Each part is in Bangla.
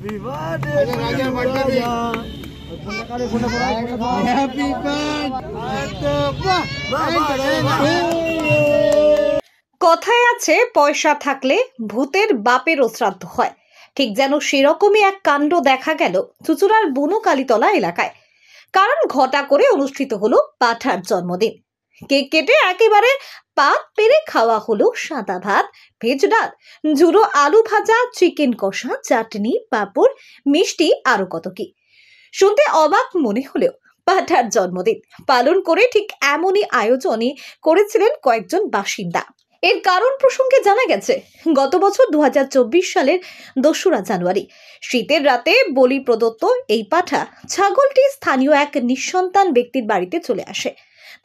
কথায় আছে পয়সা থাকলে ভূতের বাপেরও শ্রাদ্ধ হয়। ঠিক যেন সেরকমই এক কাণ্ড দেখা গেল চুঁচুড়ার বুনুকালীতলা এলাকায়। কারণ ঘটা করে অনুষ্ঠিত হলো পাঠার জন্মদিন। কেক কেটে একেবারে পাত পেরে খাওয়া হলো সাদা ভাত, ভেজ ডাল, ঝুড়ো আলু ভাজা, চিকেন কষা, চাটনি, পাঁপড়, মিষ্টি, আরো কত কি। শুনতে অবাক মনে হলেও পাঠার জন্মদিন পালন করে ঠিক এমনই আয়োজনই করেছিলেন কয়েকজন বাসিন্দা। এর কারণ প্রসঙ্গে জানা গেছে, গত বছর 2024 সালের 2রা জানুয়ারি শীতের রাতে বলি প্রদত্ত এই পাঠা ছাগলটি স্থানীয় এক নিঃসন্তান ব্যক্তির বাড়িতে চলে আসে।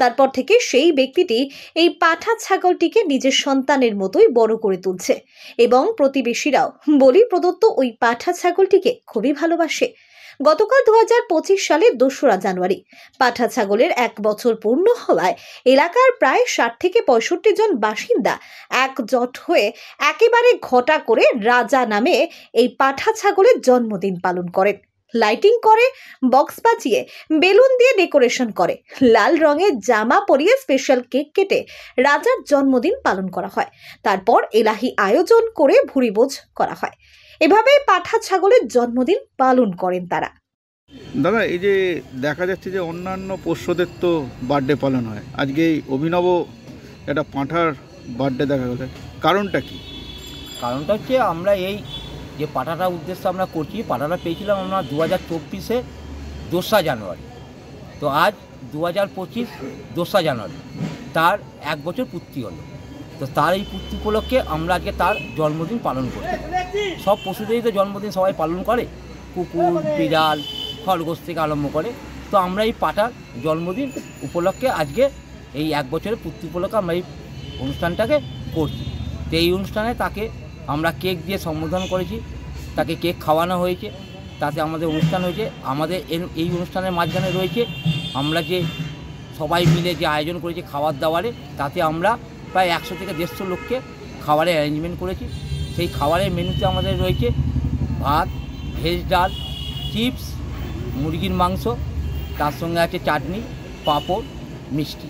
তারপর থেকে সেই ব্যক্তিটি এই পাঠা ছাগলটিকে নিজের সন্তানের মতোই বড় করে তুলছে এবং প্রতিবেশীরাও বলি প্রদত্ত ওই পাঠা ছাগলটিকে খুবই ভালোবাসে। গতকাল 2025 সালের 2রা জানুয়ারি পাঠা ছাগলের 1 বছর পূর্ণ হওয়ায় এলাকার প্রায় 60 থেকে 65 জন বাসিন্দা একজোট হয়ে একেবারে ঘটা করে রাজা নামে এই পাঠা ছাগলের জন্মদিন পালন করেন। লাইটিং করে, বক্স বাজিয়ে, বেলুন দিয়ে ডেকোরেশন করে, লাল রঙের জামা পরিয়ে স্পেশাল কেক কেটে রাজার জন্মদিন পালন করা হয়। তারপর এলাহি আয়োজন করে ভুরিভোজ করা হয়। এভাবেই পাঠা ছাগলের জন্মদিন পালন করেন তারা। দাদা, এই যে দেখা যাচ্ছে যে অন্যান্য পোষ্যদের তো বার্থডে পালন হয়, আজকে এই অভিনব একটা পাঁঠার বার্থডে দেখা গেল, কারণটা কি? কারণটা হচ্ছে আমরা এই যে পাঠাটার উদ্দেশ্যে আমরা করছি, পাঠাটা পেয়েছিলাম আমরা 2024-এ 2রা জানুয়ারি। তো আজ 2025 2রা জানুয়ারি, তার 1 বছর পূর্তি হলো। তো তার এই পূর্তি উপলক্ষে আমরা আজকে তার জন্মদিন পালন করি। সব পশুদেরই তো জন্মদিন সবাই পালন করে, কুকুর, বিড়াল, খরগোশ থেকে আরম্ভ করে। তো আমরা এই পাঠার জন্মদিন উপলক্ষে আজকে এই 1 বছরের পূর্তি উপলক্ষে আমরা এই অনুষ্ঠানটাকে করছি। তো এই অনুষ্ঠানে তাকে আমরা কেক দিয়ে সম্বোধন করেছি, তাকে কেক খাওয়ানো হয়েছে, তাতে আমাদের অনুষ্ঠান হয়েছে। আমাদের এই অনুষ্ঠানের মাঝখানে রয়েছে আমরা যে সবাই মিলে যে আয়োজন করেছি খাবার দাবারে, তাতে আমরা প্রায় 100 থেকে 150 লোককে খাবারের অ্যারেঞ্জমেন্ট করেছি। সেই খাবারের মেনুতে আমাদের রয়েছে ভাত, ভেজ ডাল, চিপস, মুরগির মাংস, তার সঙ্গে আছে চাটনি, পাঁপড়, মিষ্টি।